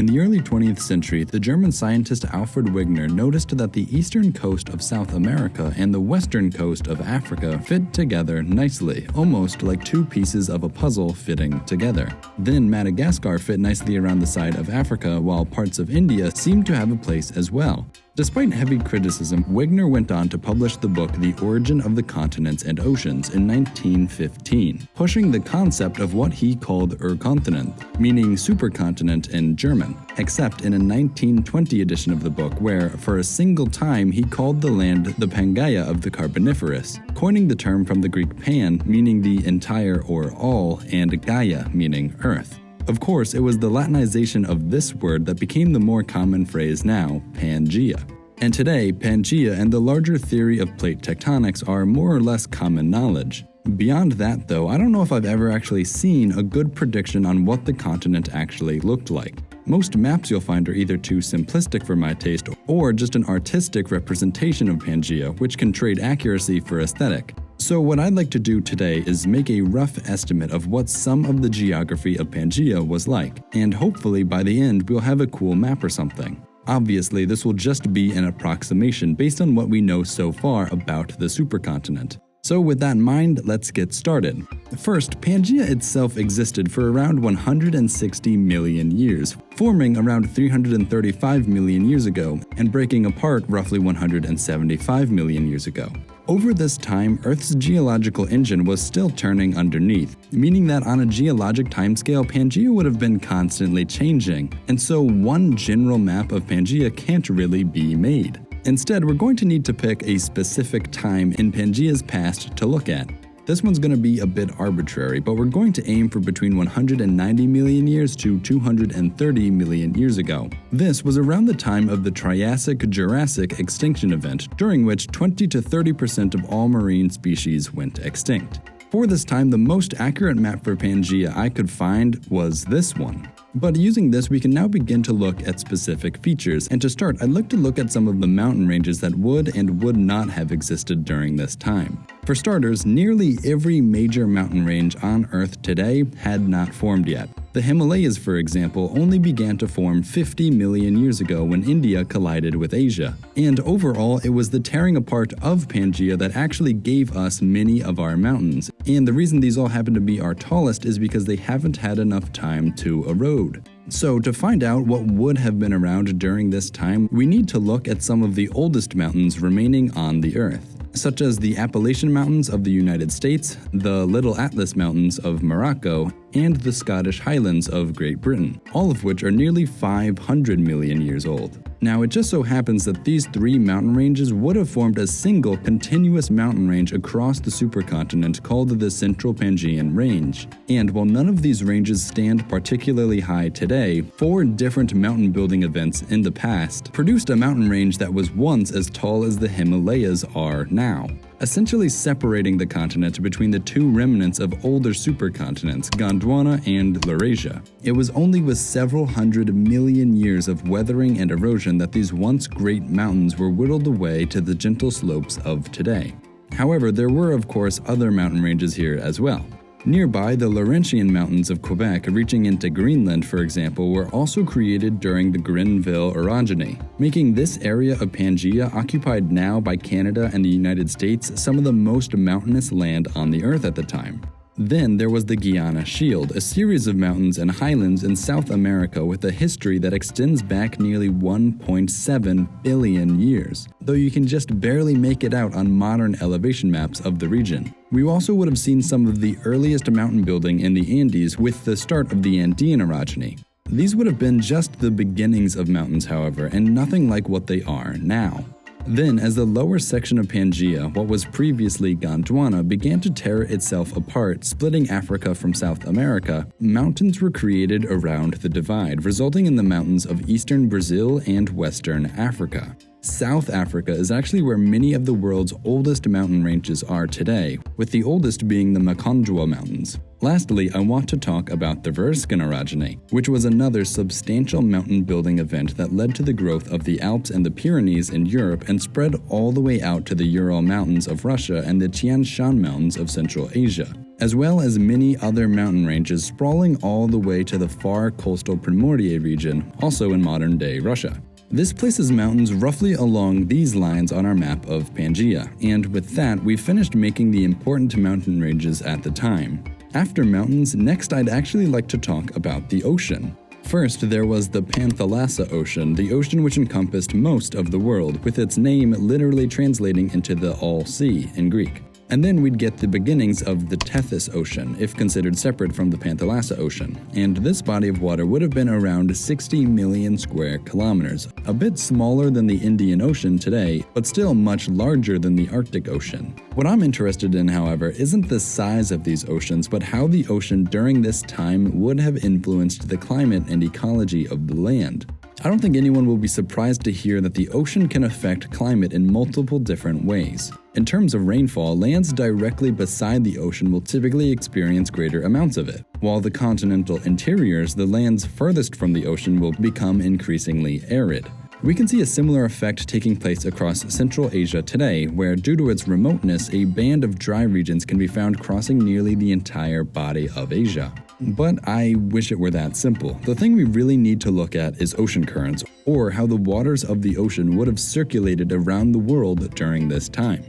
In the early 20th century, the German scientist Alfred Wegener noticed that the eastern coast of South America and the western coast of Africa fit together nicely, almost like two pieces of a puzzle fitting together. Then Madagascar fit nicely around the side of Africa, while parts of India seemed to have a place as well. Despite heavy criticism, Wegener went on to publish the book The Origin of the Continents and Oceans in 1915, pushing the concept of what he called Urkontinent, meaning supercontinent in German, except in a 1920 edition of the book where, for a single time, he called the land the Pangaea of the Carboniferous, coining the term from the Greek pan, meaning the entire or all, and Gaia, meaning earth. Of course, it was the Latinization of this word that became the more common phrase now, Pangaea. And today, Pangaea and the larger theory of plate tectonics are more or less common knowledge. Beyond that, though, I don't know if I've ever actually seen a good prediction on what the continent actually looked like. Most maps you'll find are either too simplistic for my taste or just an artistic representation of Pangaea, which can trade accuracy for aesthetic. So what I'd like to do today is make a rough estimate of what some of the geography of Pangaea was like, and hopefully by the end we'll have a cool map or something. Obviously, this will just be an approximation based on what we know so far about the supercontinent. So with that in mind, let's get started. First, Pangaea itself existed for around 160 million years, forming around 335 million years ago, and breaking apart roughly 175 million years ago. Over this time, Earth's geological engine was still turning underneath, meaning that on a geologic timescale, Pangaea would have been constantly changing, and so one general map of Pangaea can't really be made. Instead, we're going to need to pick a specific time in Pangaea's past to look at. This one's going to be a bit arbitrary, but we're going to aim for between 190 million years to 230 million years ago. This was around the time of the Triassic-Jurassic extinction event, during which 20 to 30% of all marine species went extinct. For this time, the most accurate map for Pangaea I could find was this one. But using this, we can now begin to look at specific features, and to start, I'd like to look at some of the mountain ranges that would and would not have existed during this time. For starters, nearly every major mountain range on Earth today had not formed yet. The Himalayas, for example, only began to form 50 million years ago when India collided with Asia. And overall, it was the tearing apart of Pangaea that actually gave us many of our mountains. And the reason these all happen to be our tallest is because they haven't had enough time to erode. So to find out what would have been around during this time, we need to look at some of the oldest mountains remaining on the Earth, such as the Appalachian Mountains of the United States, the Little Atlas Mountains of Morocco, and the Scottish Highlands of Great Britain, all of which are nearly 500 million years old. Now, it just so happens that these three mountain ranges would have formed a single continuous mountain range across the supercontinent called the Central Pangaean Range. And while none of these ranges stand particularly high today, 4 different mountain building events in the past produced a mountain range that was once as tall as the Himalayas are now, essentially separating the continent between the two remnants of older supercontinents, Gondwana and Laurasia. It was only with several hundred million years of weathering and erosion that these once great mountains were whittled away to the gentle slopes of today. However, there were of course other mountain ranges here as well. Nearby, the Laurentian Mountains of Quebec reaching into Greenland, for example, were also created during the Grenville orogeny, making this area of Pangaea, occupied now by Canada and the United States, some of the most mountainous land on the Earth at the time. Then there was the Guiana Shield, a series of mountains and highlands in South America with a history that extends back nearly 1.7 billion years, though you can just barely make it out on modern elevation maps of the region. We also would have seen some of the earliest mountain building in the Andes with the start of the Andean orogeny. These would have been just the beginnings of mountains, however, and nothing like what they are now. Then, as the lower section of Pangaea, what was previously Gondwana, began to tear itself apart, splitting Africa from South America, mountains were created around the divide, resulting in the mountains of eastern Brazil and western Africa. South Africa is actually where many of the world's oldest mountain ranges are today, with the oldest being the Makonjwa Mountains. Lastly, I want to talk about the Virgin orogeny, which was another substantial mountain building event that led to the growth of the Alps and the Pyrenees in Europe and spread all the way out to the Ural Mountains of Russia and the Tian Shan Mountains of Central Asia. as well as many other mountain ranges sprawling all the way to the far coastal Primorye region, also in modern-day Russia. This places mountains roughly along these lines on our map of Pangaea, and with that, we've finished making the important mountain ranges at the time. After mountains, next I'd actually like to talk about the ocean. First, there was the Pangaea Ocean, the ocean which encompassed most of the world, with its name literally translating into the All Sea in Greek. And then we'd get the beginnings of the Tethys Ocean, if considered separate from the Pangaea Ocean. And this body of water would have been around 60 million square kilometers, a bit smaller than the Indian Ocean today, but still much larger than the Arctic Ocean. What I'm interested in, however, isn't the size of these oceans, but how the ocean during this time would have influenced the climate and ecology of the land. I don't think anyone will be surprised to hear that the ocean can affect climate in multiple different ways. In terms of rainfall, lands directly beside the ocean will typically experience greater amounts of it, while the continental interiors, the lands furthest from the ocean, will become increasingly arid. We can see a similar effect taking place across Central Asia today, where due to its remoteness, a band of dry regions can be found crossing nearly the entire body of Asia. But I wish it were that simple. The thing we really need to look at is ocean currents, or how the waters of the ocean would have circulated around the world during this time.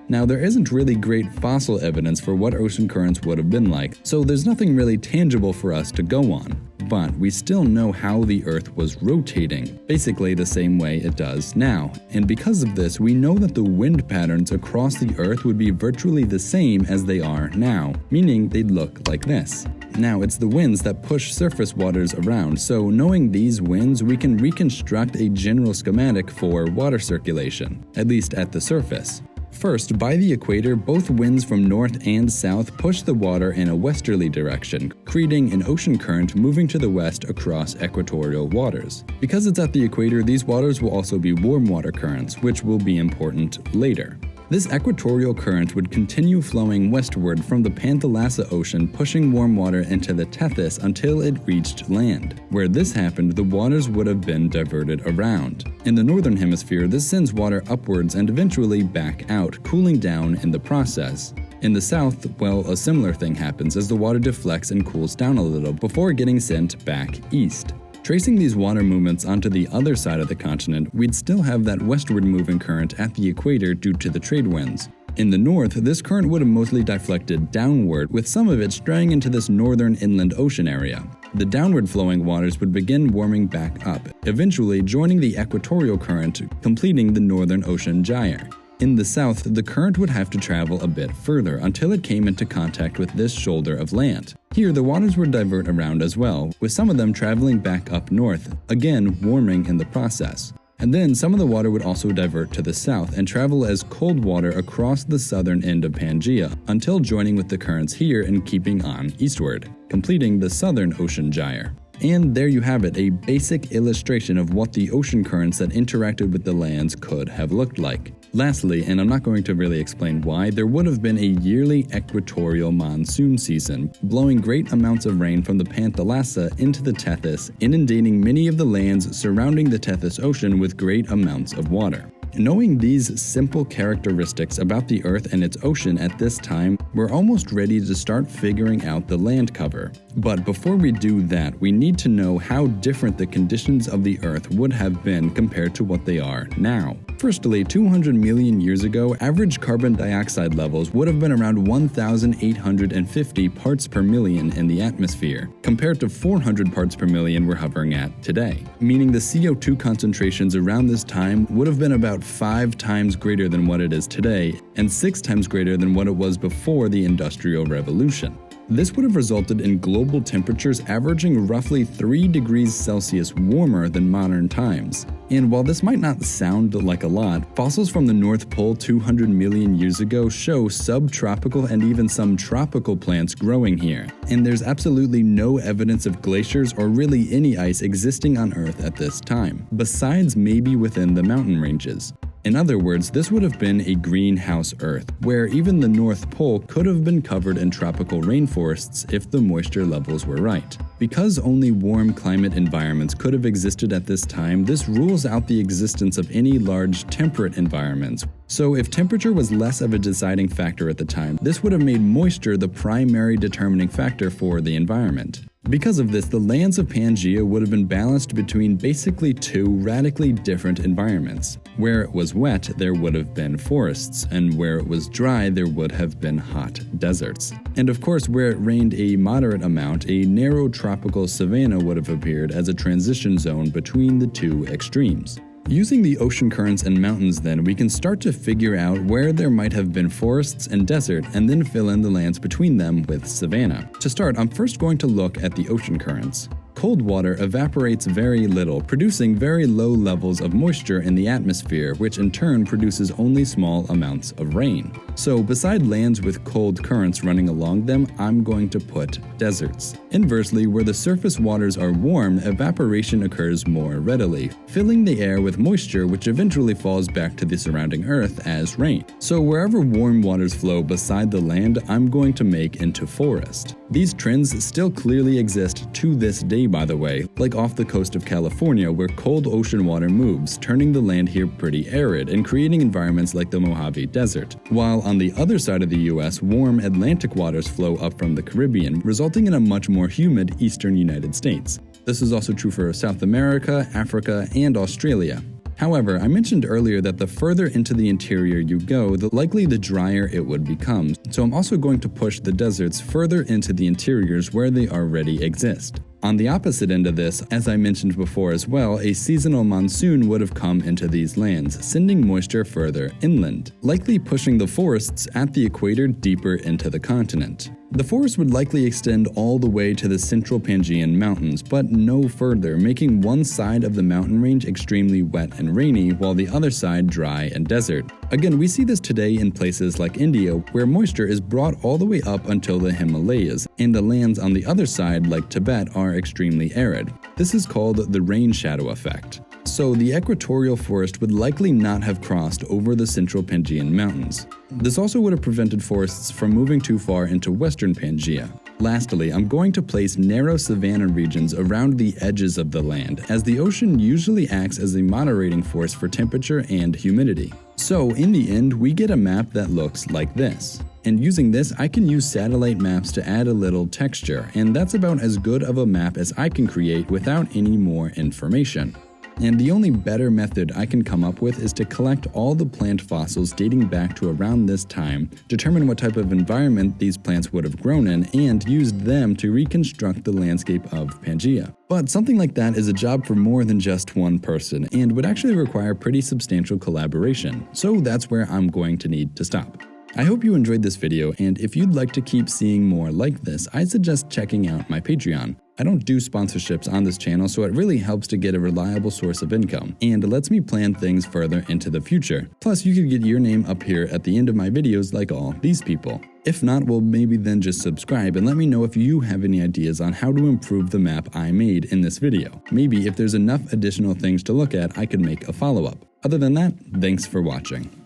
Now, there isn't really great fossil evidence for what ocean currents would have been like, so there's nothing really tangible for us to go on. But we still know how the Earth was rotating, basically the same way it does now. And because of this, we know that the wind patterns across the Earth would be virtually the same as they are now, meaning they'd look like this. Now, it's the winds that push surface waters around, so knowing these winds, we can reconstruct a general schematic for water circulation, at least at the surface. First, by the equator, both winds from north and south push the water in a westerly direction, creating an ocean current moving to the west across equatorial waters. Because it's at the equator, these waters will also be warm water currents, which will be important later. This equatorial current would continue flowing westward from the Pangaea Ocean, pushing warm water into the Tethys until it reached land. Where this happened, the waters would have been diverted around. In the northern hemisphere, this sends water upwards and eventually back out, cooling down in the process. In the south, well, a similar thing happens as the water deflects and cools down a little before getting sent back east. Tracing these water movements onto the other side of the continent, we'd still have that westward moving current at the equator due to the trade winds. In the north, this current would have mostly deflected downward, with some of it straying into this northern inland ocean area. The downward flowing waters would begin warming back up, eventually joining the equatorial current, completing the northern ocean gyre. In the south, the current would have to travel a bit further until it came into contact with this shoulder of land. Here, the waters would divert around as well, with some of them traveling back up north, again warming in the process. And then some of the water would also divert to the south and travel as cold water across the southern end of Pangaea until joining with the currents here and keeping on eastward, completing the southern ocean gyre. And there you have it, a basic illustration of what the ocean currents that interacted with the lands could have looked like. Lastly, and I'm not going to really explain why, there would have been a yearly equatorial monsoon season, blowing great amounts of rain from the Pangaea into the Tethys, inundating many of the lands surrounding the Tethys Ocean with great amounts of water. Knowing these simple characteristics about the Earth and its ocean at this time, we're almost ready to start figuring out the land cover. But before we do that, we need to know how different the conditions of the Earth would have been compared to what they are now. Firstly, 200 million years ago, average carbon dioxide levels would have been around 1,850 parts per million in the atmosphere, compared to 400 parts per million we're hovering at today, meaning the CO2 concentrations around this time would have been about 5 times greater than what it is today, and 6 times greater than what it was before the Industrial Revolution. This would have resulted in global temperatures averaging roughly 3 degrees Celsius warmer than modern times. And while this might not sound like a lot, fossils from the North Pole 200 million years ago show subtropical and even some tropical plants growing here. And there's absolutely no evidence of glaciers or really any ice existing on Earth at this time, besides maybe within the mountain ranges. In other words, this would have been a greenhouse Earth, where even the North Pole could have been covered in tropical rainforests if the moisture levels were right. Because only warm climate environments could have existed at this time, this rules out the existence of any large temperate environments. So if temperature was less of a deciding factor at the time, this would have made moisture the primary determining factor for the environment. Because of this, the lands of Pangaea would have been balanced between basically two radically different environments. Where it was wet, there would have been forests, and where it was dry, there would have been hot deserts. And of course, where it rained a moderate amount, a narrow tropical savanna would have appeared as a transition zone between the two extremes. Using the ocean currents and mountains then, we can start to figure out where there might have been forests and desert and then fill in the lands between them with savanna. To start, I'm first going to look at the ocean currents. Cold water evaporates very little, producing very low levels of moisture in the atmosphere, which in turn produces only small amounts of rain. So beside lands with cold currents running along them, I'm going to put deserts. Inversely, where the surface waters are warm, evaporation occurs more readily, filling the air with moisture which eventually falls back to the surrounding earth as rain. So wherever warm waters flow beside the land, I'm going to make into forest. These trends still clearly exist to this day, by the way, like off the coast of California where cold ocean water moves, turning the land here pretty arid and creating environments like the Mojave Desert. While on the other side of the US, warm Atlantic waters flow up from the Caribbean, resulting in a much more humid eastern United States. This is also true for South America, Africa, and Australia. However, I mentioned earlier that the further into the interior you go, the likely the drier it would become, so I'm also going to push the deserts further into the interiors where they already exist. On the opposite end of this, as I mentioned before as well, a seasonal monsoon would have come into these lands, sending moisture further inland, likely pushing the forests at the equator deeper into the continent. The forest would likely extend all the way to the central Pangaean mountains, but no further, making one side of the mountain range extremely wet and rainy, while the other side dry and desert. Again, we see this today in places like India, where moisture is brought all the way up until the Himalayas, and the lands on the other side, like Tibet, are extremely arid. This is called the Rainshadow Effect. So the equatorial forest would likely not have crossed over the central Pangaean mountains. This also would have prevented forests from moving too far into western Pangaea. Lastly, I'm going to place narrow savanna regions around the edges of the land, as the ocean usually acts as a moderating force for temperature and humidity. So in the end, we get a map that looks like this. And using this, I can use satellite maps to add a little texture, and that's about as good of a map as I can create without any more information. And the only better method I can come up with is to collect all the plant fossils dating back to around this time, determine what type of environment these plants would have grown in, and use them to reconstruct the landscape of Pangaea. But something like that is a job for more than just one person, and would actually require pretty substantial collaboration, so that's where I'm going to need to stop. I hope you enjoyed this video, and if you'd like to keep seeing more like this, I suggest checking out my Patreon. I don't do sponsorships on this channel, so it really helps to get a reliable source of income, and lets me plan things further into the future. Plus, you could get your name up here at the end of my videos like all these people. If not, well, maybe then just subscribe and let me know if you have any ideas on how to improve the map I made in this video. Maybe if there's enough additional things to look at, I could make a follow-up. Other than that, thanks for watching.